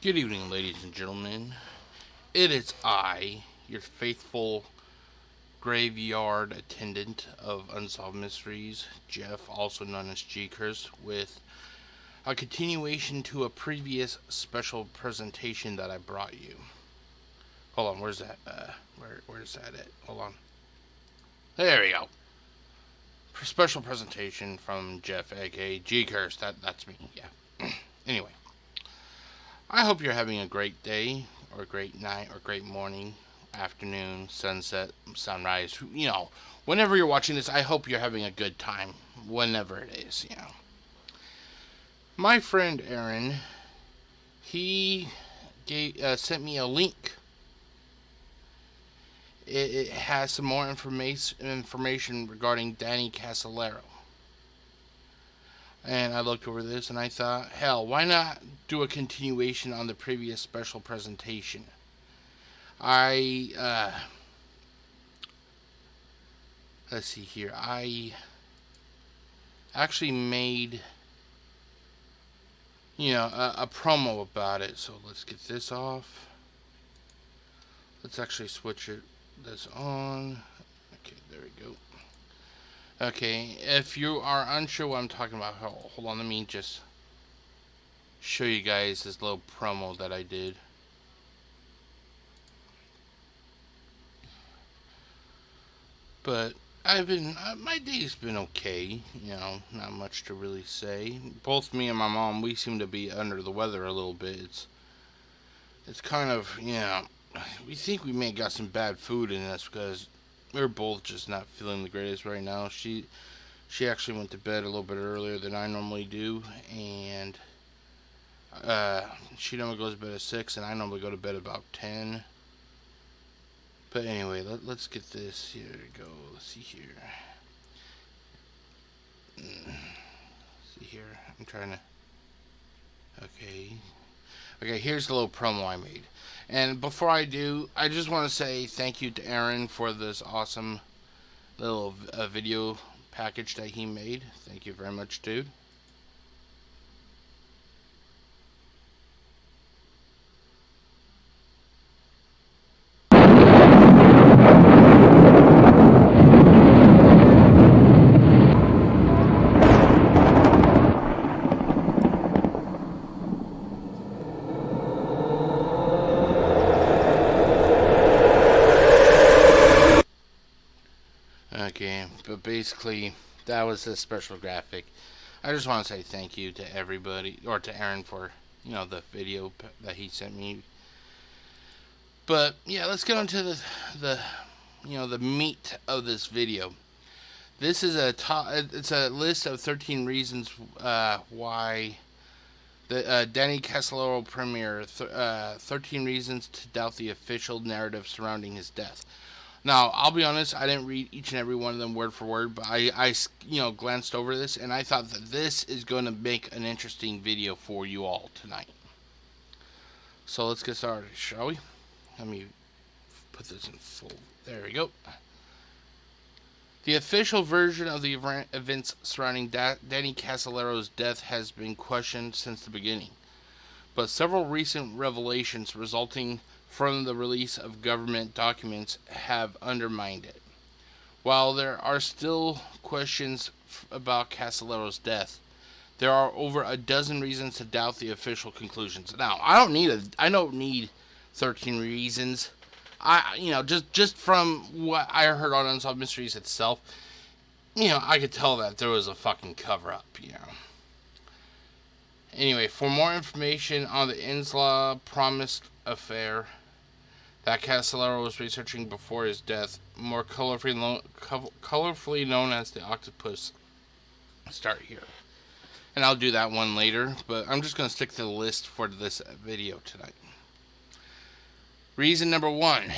Good evening, ladies and gentlemen. It is I, your faithful graveyard attendant of Unsolved Mysteries, Jeff, also known as GCurse, with a continuation to a previous special presentation that I brought you. Hold on, where's that? Where's that at? Hold on. There we go. Special presentation from Jeff, aka GCurse. That's me. Yeah. Anyway. I hope you're having a great day, or a great night, or great morning, afternoon, sunset, sunrise. Whenever you're watching this, I hope you're having a good time, whenever it is, My friend Aaron, he sent me a link. It has some more information regarding Danny Casolaro. And I looked over this and I thought, hell, why not do a continuation on the previous special presentation? Let's see here. I actually made, a promo about it. So let's get this off. Let's actually switch this on. Okay, there we go. Okay, if you are unsure what I'm talking about, hold on, let me just show you guys this little promo that I did. But my day's been okay, not much to really say. Both me and my mom, we seem to be under the weather a little bit. It's kind of, we think we may have got some bad food in us because we're both just not feeling the greatest right now. She actually went to bed a little bit earlier than I normally do, and she normally goes to bed at 6, and I normally go to bed about 10. But anyway, let's get this. Here we go. Let's see here. See here. I'm trying to. Okay, here's the little promo I made. And before I do, I just want to say thank you to Aaron for this awesome little video package that he made. Thank you very much, dude. Okay, but basically, that was a special graphic. I just want to say thank you to everybody, or to Aaron for, the video that he sent me. But, yeah, let's get on to the meat of this video. This is it's a list of 13 reasons why the Danny Casolaro premiere, 13 reasons to doubt the official narrative surrounding his death. Now, I'll be honest, I didn't read each and every one of them word for word, but I glanced over this, and I thought that this is going to make an interesting video for you all tonight. So let's get started, shall we? Let me put this in full. There we go. The official version of the events surrounding Danny Casolaro's death has been questioned since the beginning, but several recent revelations resulting from the release of government documents have undermined it. While there are still questions about Casolaro's death, there are over a dozen reasons to doubt the official conclusions. Now, I don't need 13 reasons. Just from what I heard on Unsolved Mysteries itself, I could tell that there was a fucking cover-up, Anyway, for more information on the Inslaw promised affair that Casolaro was researching before his death, more colorfully known as the octopus, start here. And I'll do that one later, but I'm just going to stick to the list for this video tonight. Reason number 1.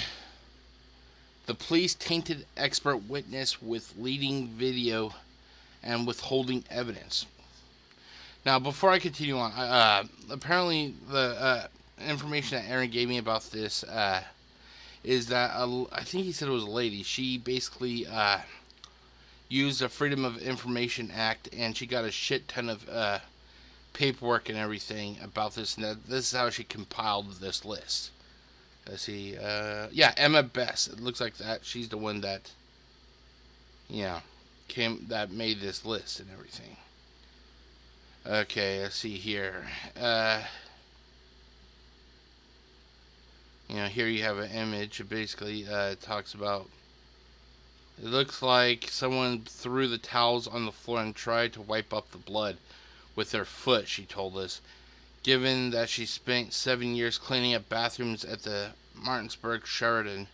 The police tainted expert witness with leading video and withholding evidence. Now, before I continue on, apparently the information that Aaron gave me about this is that I think he said it was a lady. She basically used the Freedom of Information Act, and she got a shit ton of paperwork and everything about this, and that this is how she compiled this list. Let's see. Yeah, Emma Best. It looks like that she's the one that, that made this list and everything. Okay, let's see here. Here you have an image. It basically talks about. It looks like someone threw the towels on the floor and tried to wipe up the blood with their foot, she told us. Given that she spent 7 years cleaning up bathrooms at the Martinsburg Sheraton,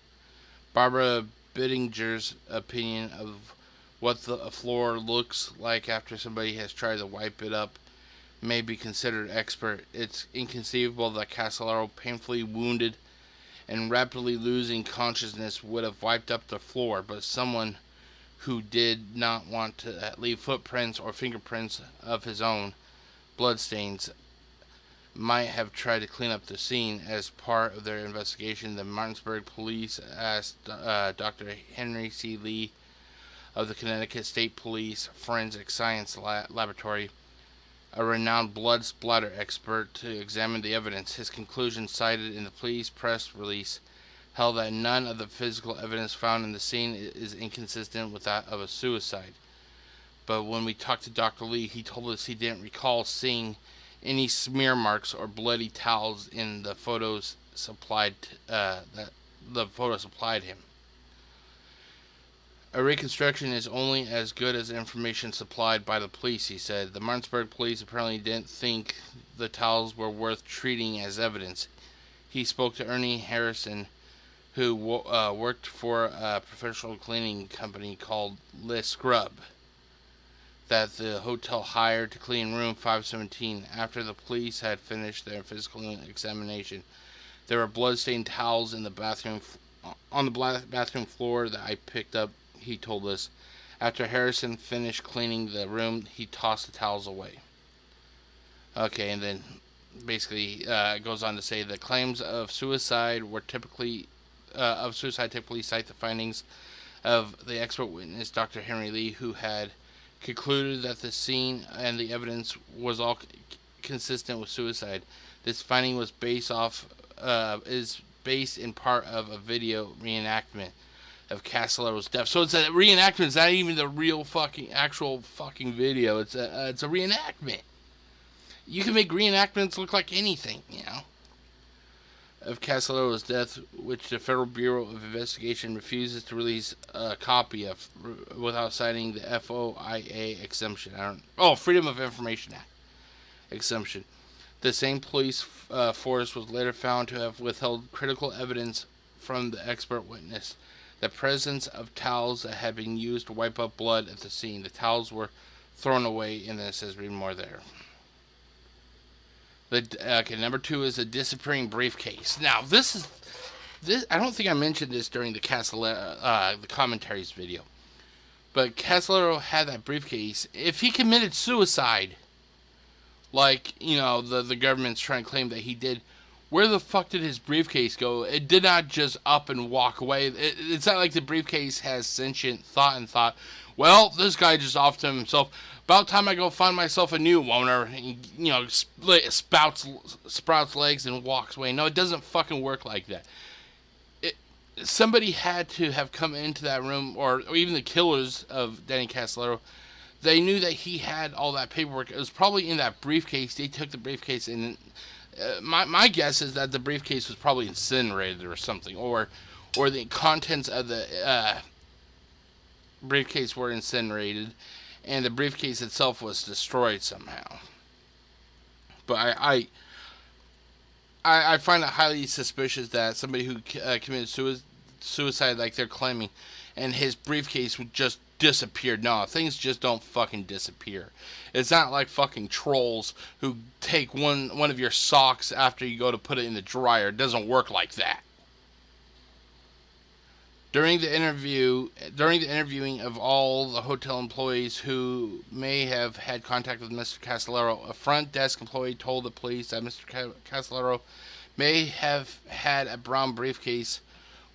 Barbara Bittinger's opinion of what the floor looks like after somebody has tried to wipe it up may be considered expert. It's inconceivable that Casolaro, painfully wounded and rapidly losing consciousness, would have wiped up the floor, but someone who did not want to leave footprints or fingerprints of his own bloodstains might have tried to clean up the scene. As part of their investigation, the Martinsburg police asked Dr. Henry C. Lee of the Connecticut State Police Forensic Science Laboratory, a renowned blood splatter expert, to examine the evidence. His conclusion, cited in the police press release, held that none of the physical evidence found in the scene is inconsistent with that of a suicide. But when we talked to Dr. Lee, he told us he didn't recall seeing any smear marks or bloody towels in the photos supplied him. A reconstruction is only as good as information supplied by the police, he said. The Martinsburg police apparently didn't think the towels were worth treating as evidence. He spoke to Ernie Harrison, who worked for a professional cleaning company called Les Scrub that the hotel hired to clean room 517. After the police had finished their physical examination, there were bloodstained towels in the bathroom on the bathroom floor that I picked up, he told us. After Harrison finished cleaning the room, he tossed the towels away. Okay, and then basically it goes on to say the claims of suicide typically cite the findings of the expert witness, Dr. Henry Lee, who had concluded that the scene and the evidence was all consistent with suicide. This finding was based in part of a video reenactment of Casolaro's death. So it's a reenactment. It's not even the real actual video. It's a reenactment. You can make reenactments look like anything, of Casolaro's death, which the Federal Bureau of Investigation refuses to release a copy of without citing the FOIA exemption. Freedom of Information Act exemption. The same police force was later found to have withheld critical evidence from the expert witness. The presence of towels that had been used to wipe up blood at the scene. The towels were thrown away, and then it says read more there. Number 2 is a disappearing briefcase. Now, this I don't think I mentioned this during the the commentaries video, but Casolaro had that briefcase. If he committed suicide, like the government's trying to claim that he did, where the fuck did his briefcase go? It did not just up and walk away. It's not like the briefcase has sentient thought and thought, well, this guy just off to himself. About time I go find myself a new one, or sprouts legs and walks away. No, it doesn't fucking work like that. Somebody had to have come into that room, or even the killers of Danny Casolaro. They knew that he had all that paperwork. It was probably in that briefcase. They took the briefcase, and my guess is that the briefcase was probably incinerated or something, or the contents of the briefcase were incinerated, and the briefcase itself was destroyed somehow. But I find it highly suspicious that somebody who committed suicide, like they're claiming, and his briefcase would just disappear. No, things just don't fucking disappear. It's not like fucking trolls who take one of your socks after you go to put it in the dryer. It doesn't work like that. During the interviewing of all the hotel employees who may have had contact with Mr. Casolaro, a front desk employee told the police that Mr. Casolaro may have had a brown briefcase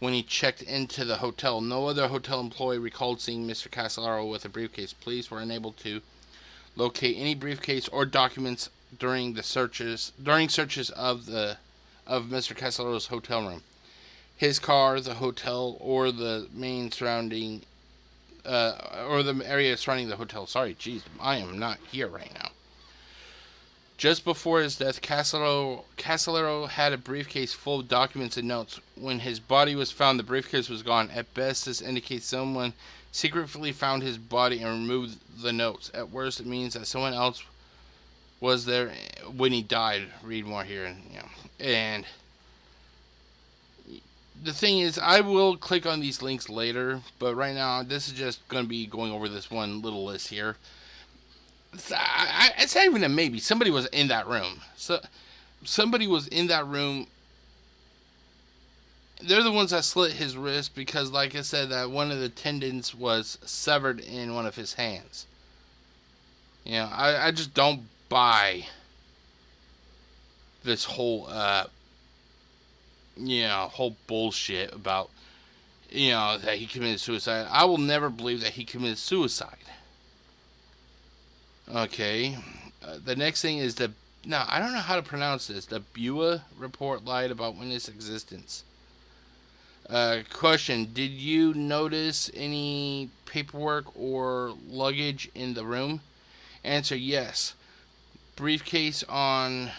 when he checked into the hotel. No other hotel employee recalled seeing Mr. Casolaro with a briefcase. Police were unable to locate any briefcase or documents during searches of Mr. Casolaro's hotel room, his car, the hotel, or the main surrounding or the area surrounding the hotel. Sorry, jeez, I am not here right now. Just before his death, Casolaro had a briefcase full of documents and notes. When his body was found, the briefcase was gone. At best, this indicates someone secretly found his body and removed the notes. At worst, it means that someone else was there when he died. Read more here. And the thing is, I will click on these links later, but right now, this is just going to be going over this one little list here. It's not even a maybe. Somebody was in that room. Somebody was in that room. They're the ones that slit his wrist because, like I said, that one of the tendons was severed in one of his hands. I just don't buy this whole, whole bullshit about, that he committed suicide. I will never believe that he committed suicide. Okay, the next thing is now I don't know how to pronounce this. The Bua report lied about witness existence. Question: did you notice any paperwork or luggage in the room? Answer: yes. Briefcase on.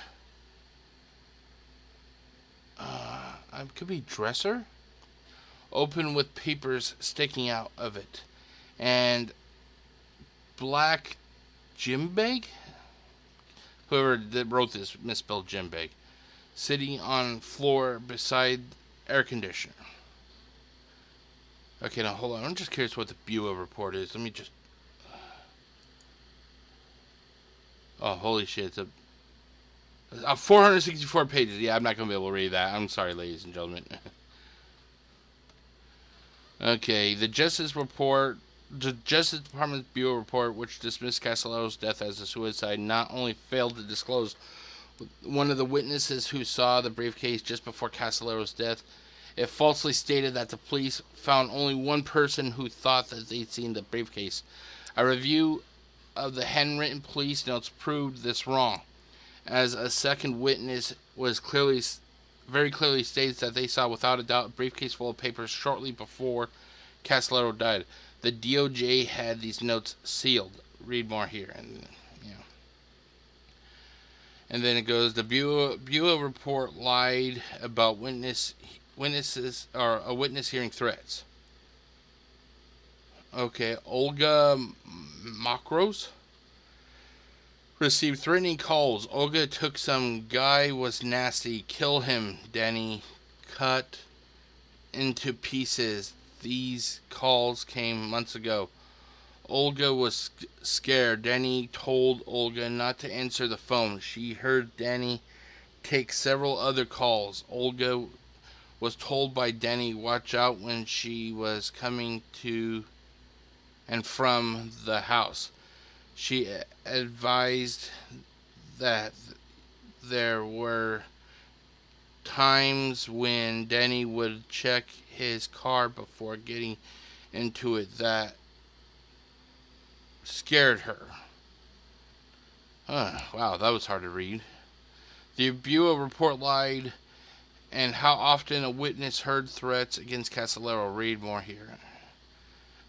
Could be dresser. Open with papers sticking out of it, and black gym bag? Whoever wrote this misspelled gym bag. Sitting on floor beside air conditioner. Okay, now hold on. I'm just curious what the Bua report is. Let me just... Oh, holy shit. It's a 464 pages. Yeah, I'm not going to be able to read that. I'm sorry, ladies and gentlemen. Okay, the Justice Department's Bureau report, which dismissed Casolaro's death as a suicide, not only failed to disclose one of the witnesses who saw the briefcase just before Casolaro's death, it falsely stated that the police found only one person who thought that they'd seen the briefcase. A review of the handwritten police notes proved this wrong, as a second witness very clearly states that they saw without a doubt a briefcase full of papers shortly before Casolaro died. The DOJ had these notes sealed. Read more here, and then it goes. The Bureau report lied about witnesses or a witness hearing threats. Okay, Olga Makros received threatening calls. Olga took some guy was nasty. Kill him, Danny. Cut into pieces. These calls came months ago. Olga was scared. Danny told Olga not to answer the phone. She heard Danny take several other calls. Olga was told by Danny watch out when she was coming to and from the house. She advised that there were times when Danny would check his car before getting into it that scared her. Wow, that was hard to read. The Bureau report lied and how often a witness heard threats against Casolaro. Read more here.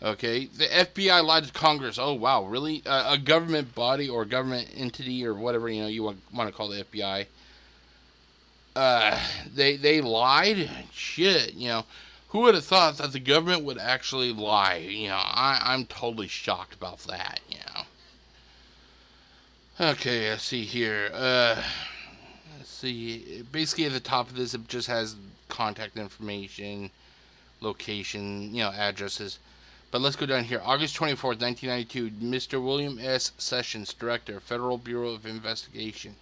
Okay, the FBI lied to Congress. Oh, wow, really? A government body or government entity or whatever you want to call the FBI. They lied? Shit, Who would have thought that the government would actually lie? I'm totally shocked about that, Okay, let's see here. Let's see. Basically, at the top of this, it just has contact information, location, addresses. But let's go down here. August 24th, 1992. Mr. William S. Sessions, Director, Federal Bureau of Investigation.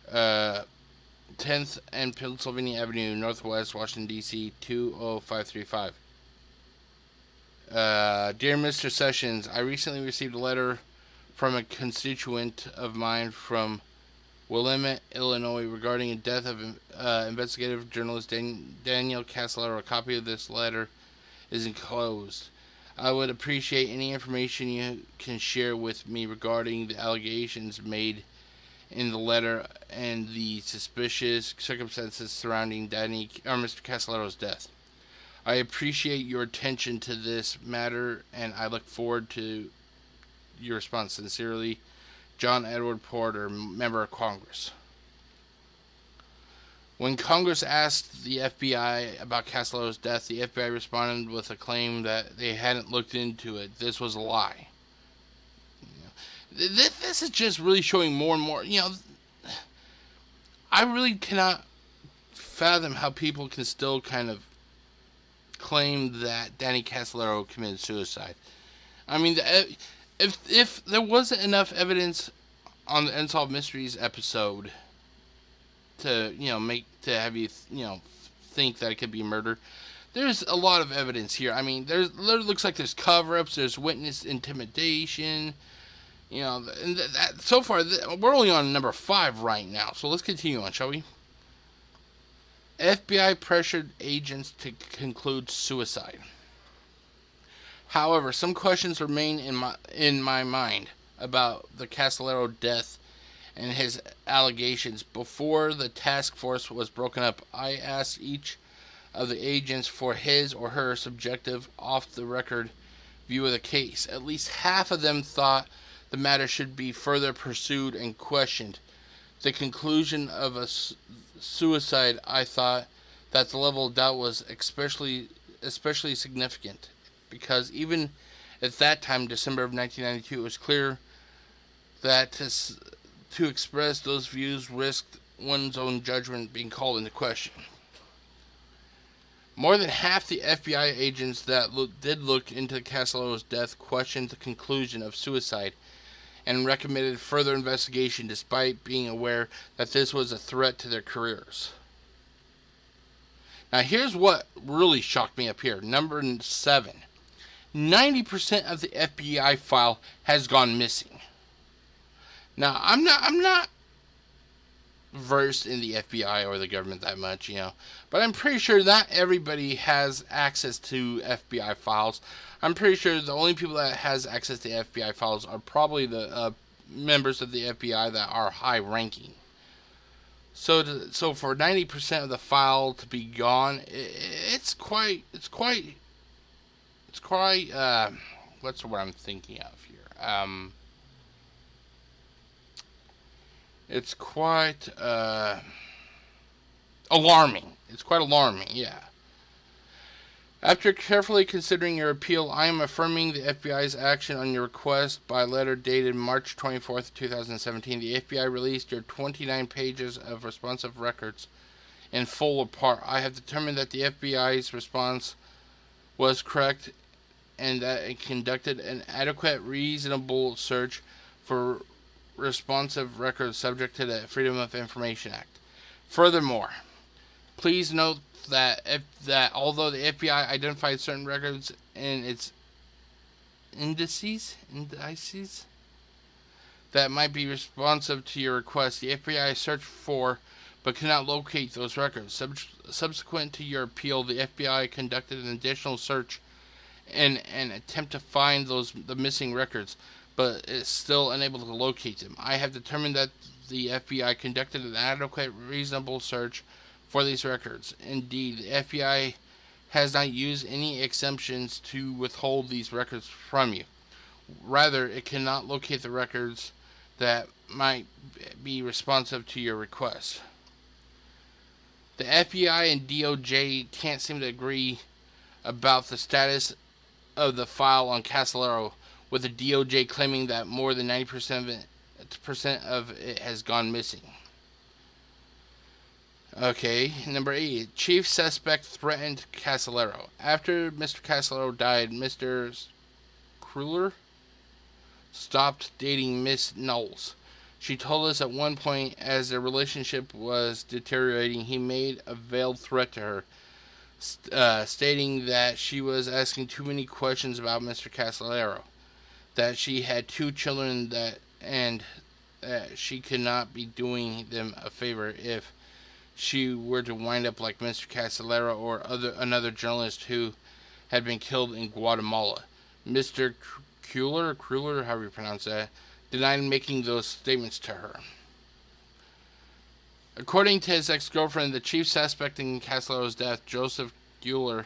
10th and Pennsylvania Avenue, Northwest, Washington, D.C., 20535. Dear Mr. Sessions, I recently received a letter from a constituent of mine from Willamette, Illinois, regarding the death of investigative journalist Daniel Casolaro. A copy of this letter is enclosed. I would appreciate any information you can share with me regarding the allegations made in the letter and the suspicious circumstances surrounding Mr. Casolaro's death. I appreciate your attention to this matter, and I look forward to your response. Sincerely, John Edward Porter, Member of Congress. When Congress asked the FBI about Casolaro's death, the FBI responded with a claim that they hadn't looked into it. This was a lie. This is just really showing more and more. I really cannot fathom how people can still kind of claim that Danny Casolaro committed suicide. I mean, if there wasn't enough evidence on the Unsolved Mysteries episode to have you think that it could be murder, there's a lot of evidence here. I mean, there looks like there's cover-ups, there's witness intimidation, and so far we're only on number 5 right now. So let's continue on, shall we? FBI pressured agents to conclude suicide. However, some questions remain in my mind about the Casolaro death and his allegations. Before the task force was broken up, I asked each of the agents for his or her subjective, off-the-record view of the case. At least half of them thought the matter should be further pursued and questioned. The conclusion of a suicide, I thought that the level of doubt was especially significant, because even at that time, December of 1992, it was clear that to express those views risked one's own judgment being called into question. More than half the FBI agents that did look into Casolaro's death questioned the conclusion of suicide and recommended further investigation, despite being aware that this was a threat to their careers. Now here's what really shocked me up here. Number 7. 90% of the FBI file has gone missing. Now, I'm not versed in the FBI or the government that much, but I'm pretty sure not everybody has access to FBI files. I'm pretty sure the only people that has access to FBI files are probably the members of the FBI that are high-ranking. So for 90% of the file to be gone, it's quite. What's the word I'm thinking of here? It's quite alarming. It's quite alarming, yeah. After carefully considering your appeal, I am affirming the FBI's action on your request by letter dated March 24th, 2017. The FBI released your 29 pages of responsive records in full or part. I have determined that the FBI's response was correct and that it conducted an adequate, reasonable search for responsive records subject to the Freedom of Information Act. Furthermore, please note that although the FBI identified certain records in its indices that might be responsive to your request, the FBI searched for but could not locate those records. Subsequent to your appeal, the FBI conducted an additional search in an attempt to find the missing records, but is still unable to locate them. I have determined that the FBI conducted an adequate, reasonable search for these records. Indeed, the FBI has not used any exemptions to withhold these records from you. Rather, it cannot locate the records that might be responsive to your request. The FBI and DOJ can't seem to agree about the status of the file on Casolaro, with the DOJ claiming that more than 90% of it has gone missing. Okay, number 8. Chief suspect threatened Casolaro. After Mr. Casolaro died, Mr. Kruller stopped dating Miss Knowles. She told us at one point, as their relationship was deteriorating, he made a veiled threat to her, stating that she was asking too many questions about Mr. Casolaro, that she had 2 children, and that she could not be doing them a favor if she were to wind up like Mr. Casolaro or another journalist who had been killed in Guatemala. Mr. Kruller, however you pronounce that, denied making those statements to her. According to his ex-girlfriend, the chief suspect in Casolaro's death, Joseph Guler,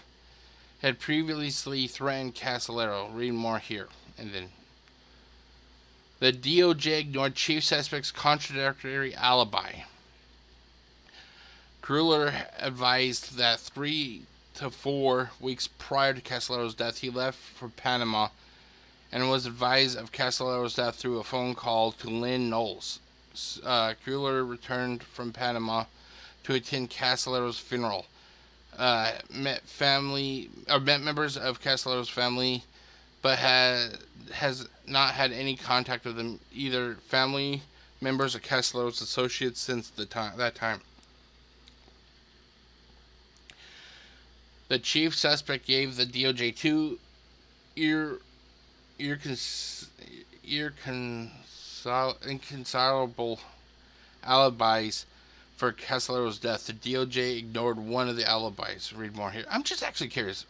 had previously threatened Casolaro. Read more here. And then the DOJ ignored chief suspect's contradictory alibi. Kruller advised that 3 to 4 weeks prior to Casolaro's death, he left for Panama and was advised of Casolaro's death through a phone call to Lynn Knowles. Kruller returned from Panama to attend Casolaro's funeral. Met members of Casolaro's family, but has not had any contact with them, either family members or Casolaro's associates since that time. The chief suspect gave the DOJ 2 irreconcilable alibis for Casolaro's death. The DOJ ignored one of the alibis. Read more here. I'm just actually curious.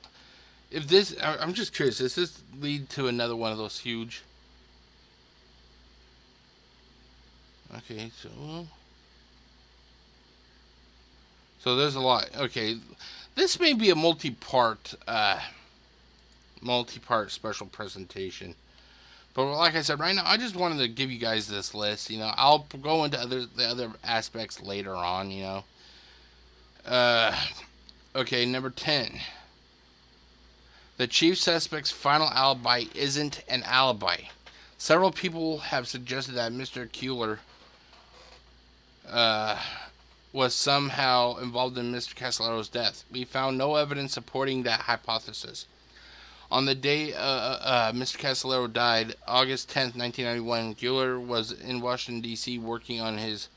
I'm just curious. Does this lead to another one of those huge? Okay, so there's a lot. Okay, this may be a multi-part special presentation. But like I said, right now I just wanted to give you guys this list. You know, I'll go into the other aspects later on. You know. Okay, number 10. The chief suspect's final alibi isn't an alibi. Several people have suggested that Mr. Kuehler was somehow involved in Mr. Casolaro's death. We found no evidence supporting that hypothesis. On the day Mr. Casolaro died, August 10th, 1991, Kuehler was in Washington, D.C. working on his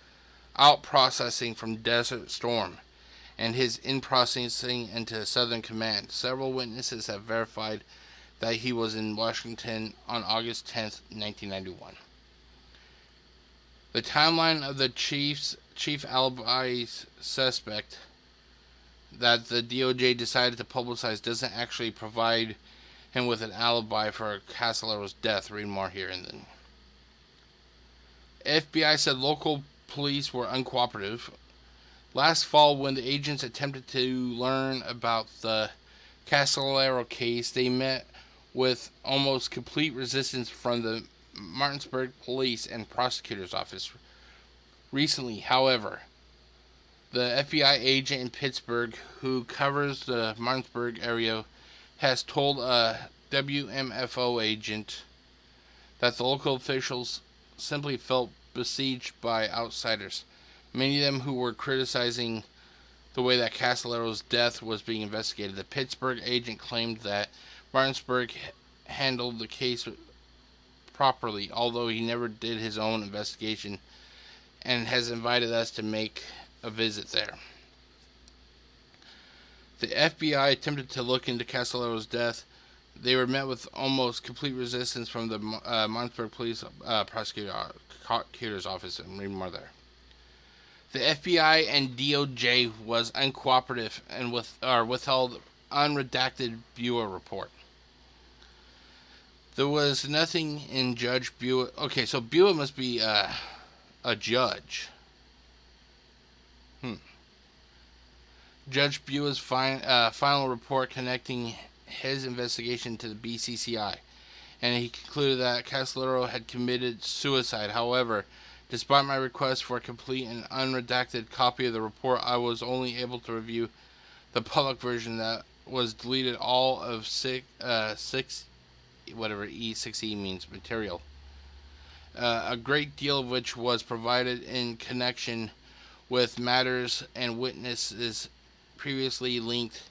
out-processing from Desert Storm and his in-processing into Southern Command. Several witnesses have verified that he was in Washington on August 10th, 1991. The timeline of the chief alibi suspect that the DOJ decided to publicize doesn't actually provide him with an alibi for Casolaro's death. Read more here. And then FBI said local police were uncooperative. Last fall, when the agents attempted to learn about the Casolaro case, they met with almost complete resistance from the Martinsburg Police and Prosecutor's Office. Recently, however, the FBI agent in Pittsburgh who covers the Martinsburg area has told a WMFO agent that the local officials simply felt besieged by outsiders, many of them who were criticizing the way that Casolaro's death was being investigated. The Pittsburgh agent claimed that Martinsburg handled the case properly, although he never did his own investigation, and has invited us to make a visit there. The FBI attempted to look into Casolaro's death. They were met with almost complete resistance from the Martinsburg Police Prosecutor's Office, and read more there. The FBI and DOJ was uncooperative and withheld unredacted Buell report. There was nothing in Judge Buell. Okay, so Buell must be a judge. Judge Buell's final report connecting his investigation to the BCCI, and he concluded that Casolaro had committed suicide. However, despite my request for a complete and unredacted copy of the report, I was only able to review the public version that was deleted all of whatever E6E means, material. A great deal of which was provided in connection with matters and witnesses previously linked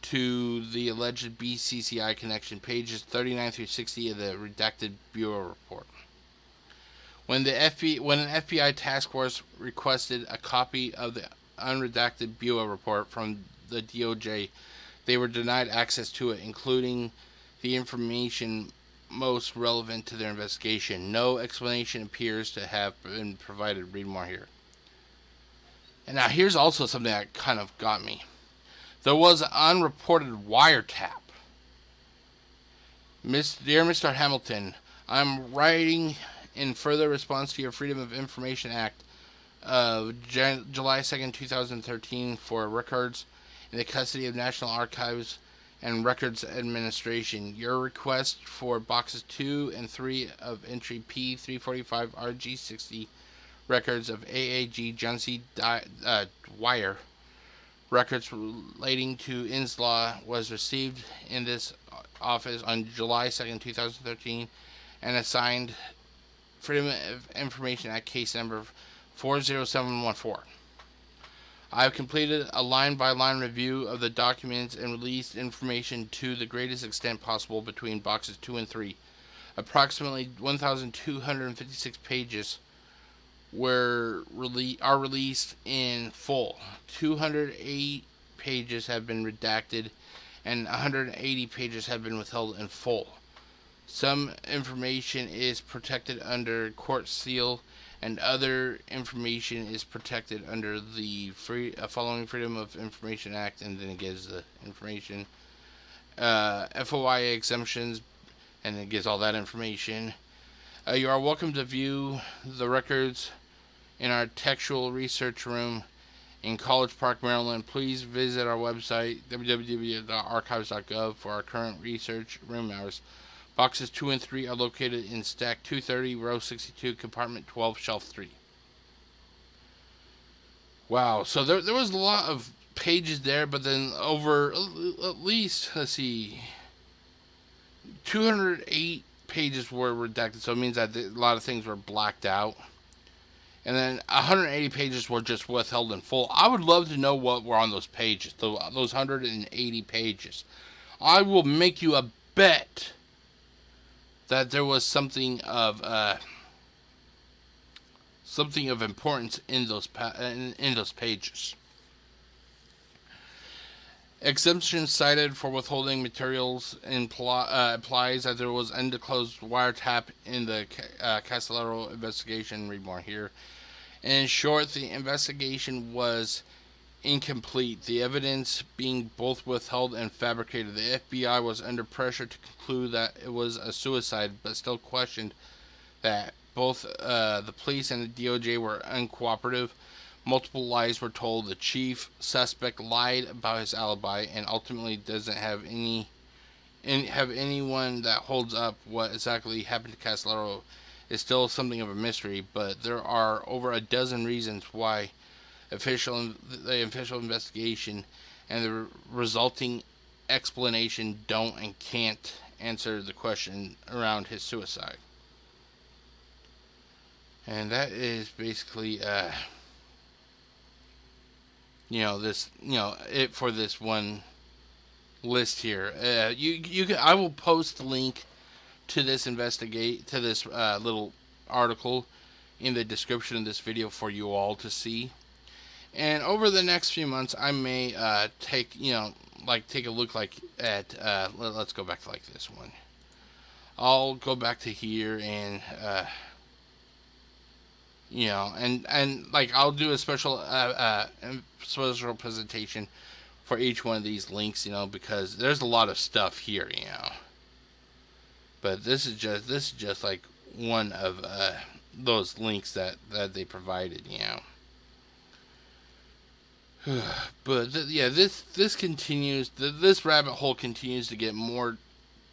to the alleged BCCI connection, pages 39 through 60 of the redacted Bureau report. When an FBI task force requested a copy of the unredacted Bureau report from the DOJ, they were denied access to it, including the information most relevant to their investigation. No explanation appears to have been provided. Read more here. And now here's also something that kind of got me. There was an unreported wiretap Dear Mr. Hamilton, I'm writing in further response to your Freedom of Information Act of July 2nd, 2013 for records in the custody of National Archives and Records Administration. Your request for boxes 2 and 3 of entry P345 RG60 records of AAG John C. Dwyer records relating to Inslaw was received in this office on July 2nd, 2013 and assigned Freedom of Information Act case number 40714. I have completed a line-by-line review of the documents and released information to the greatest extent possible between boxes 2 and 3. Approximately 1,256 pages are released in full. 208 pages have been redacted, and 180 pages have been withheld in full. Some information is protected under court seal, and other information is protected under the following Freedom of Information Act, and then it gives the information, FOIA exemptions, and it gives all that information. You are welcome to view the records in our textual research room in College Park, Maryland. Please visit our website, www.archives.gov, for our current research room hours. Boxes 2 and 3 are located in stack 230, row 62, compartment 12, shelf 3. Wow, so there was a lot of pages there, but then over at least, let's see, 208 pages were redacted, so it means that a lot of things were blacked out. And then 180 pages were just withheld in full. I would love to know what were on those pages, those 180 pages. I will make you a bet that there was something of importance in those pages. Exemption cited for withholding materials implies that there was undisclosed wiretap in the Casolaro investigation. Read more here. In short, the investigation was incomplete, the evidence being both withheld and fabricated. The FBI was under pressure to conclude that it was a suicide, but still questioned that both the police and the DOJ were uncooperative. Multiple lies were told. The chief suspect lied about his alibi and ultimately doesn't have anyone that holds up what exactly happened to Casolaro is still something of a mystery, but there are over a dozen reasons why the official investigation and the resulting explanation don't and can't answer the question around his suicide. And that is basically it for this one list here. I will post the link to this little article in the description of this video for you all to see. And over the next few months, I may take a look at let's go back to this one. I'll go back to here and I'll do a special presentation for each one of these links, because there's a lot of stuff here, But this is just like one of those links that they provided, But this continues. This rabbit hole continues to get more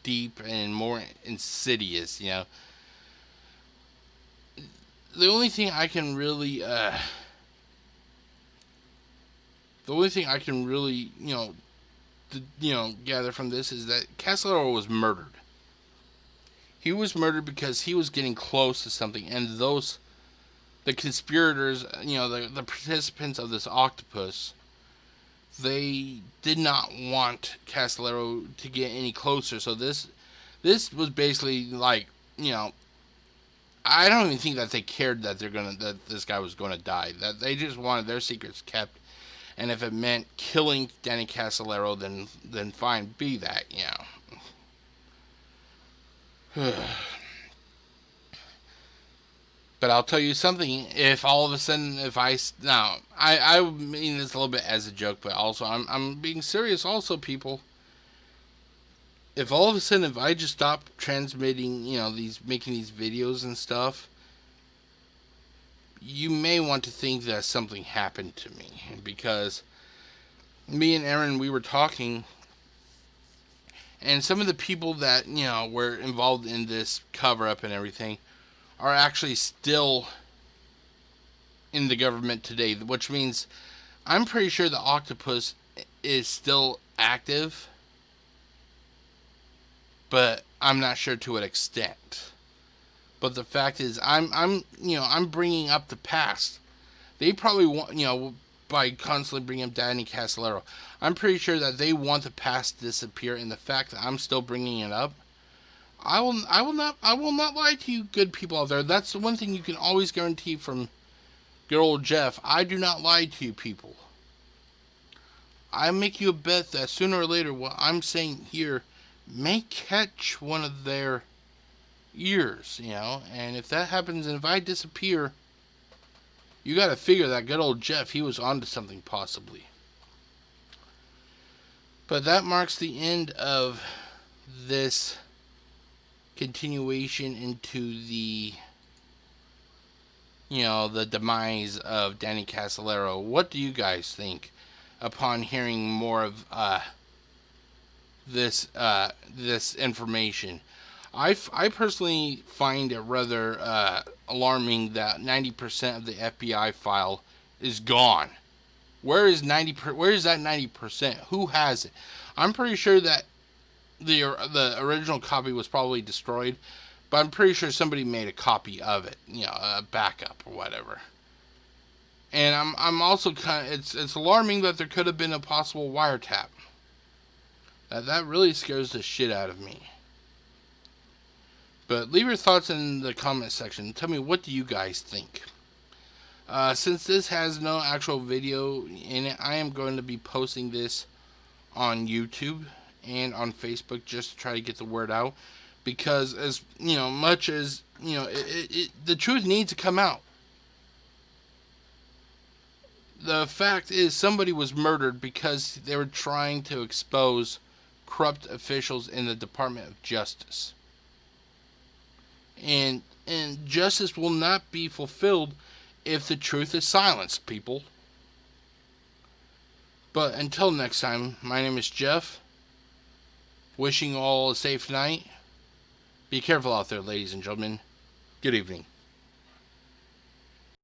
deep and more insidious. The only thing I can really, gather from this is that Casolaro was murdered. He was murdered because he was getting close to something, and the conspirators, the participants of this octopus, they did not want Casolaro to get any closer. So this was basically I don't even think that they cared that this guy was gonna die. That they just wanted their secrets kept, and if it meant killing Danny Casolaro, then fine, be that, But I'll tell you something. If all of a sudden, I mean this a little bit as a joke, but also I'm being serious. Also, people, if all of a sudden, if I just stop transmitting, making these videos and stuff, you may want to think that something happened to me. Because me and Aaron, we were talking, and some of the people that, were involved in this cover up and everything are actually still in the government today, which means I'm pretty sure the octopus is still active, but I'm not sure to what extent. But the fact is, I'm bringing up the past. They probably want, by constantly bringing up Danny Casolaro, I'm pretty sure that they want the past to disappear, and the fact that I'm still bringing it up, I will not lie to you, good people out there. That's the one thing you can always guarantee from good old Jeff. I do not lie to you people. I make you a bet that sooner or later what I'm saying here may catch one of their ears, and if that happens and if I disappear, you gotta figure that good old Jeff, he was onto something possibly. But that marks the end of this continuation into the the demise of Danny Casolaro. What do you guys think upon hearing more of this information? I personally find it rather alarming that 90% of the FBI file is gone. Where is that 90%? Who has it? I'm pretty sure that the original copy was probably destroyed, but I'm pretty sure somebody made a copy of it, a backup or whatever. And I'm also it's alarming that there could have been a possible wiretap. That really scares the shit out of me. But leave your thoughts in the comment section. Tell me, what do you guys think? Since this has no actual video in it, I am going to be posting this on YouTube and on Facebook just to try to get the word out. Because as much as the truth needs to come out. The fact is, somebody was murdered because they were trying to expose corrupt officials in the Department of Justice. And justice will not be fulfilled if the truth is silenced, people. But until next time, my name is Jeff. Wishing you all a safe night. Be careful out there, ladies and gentlemen. Good evening.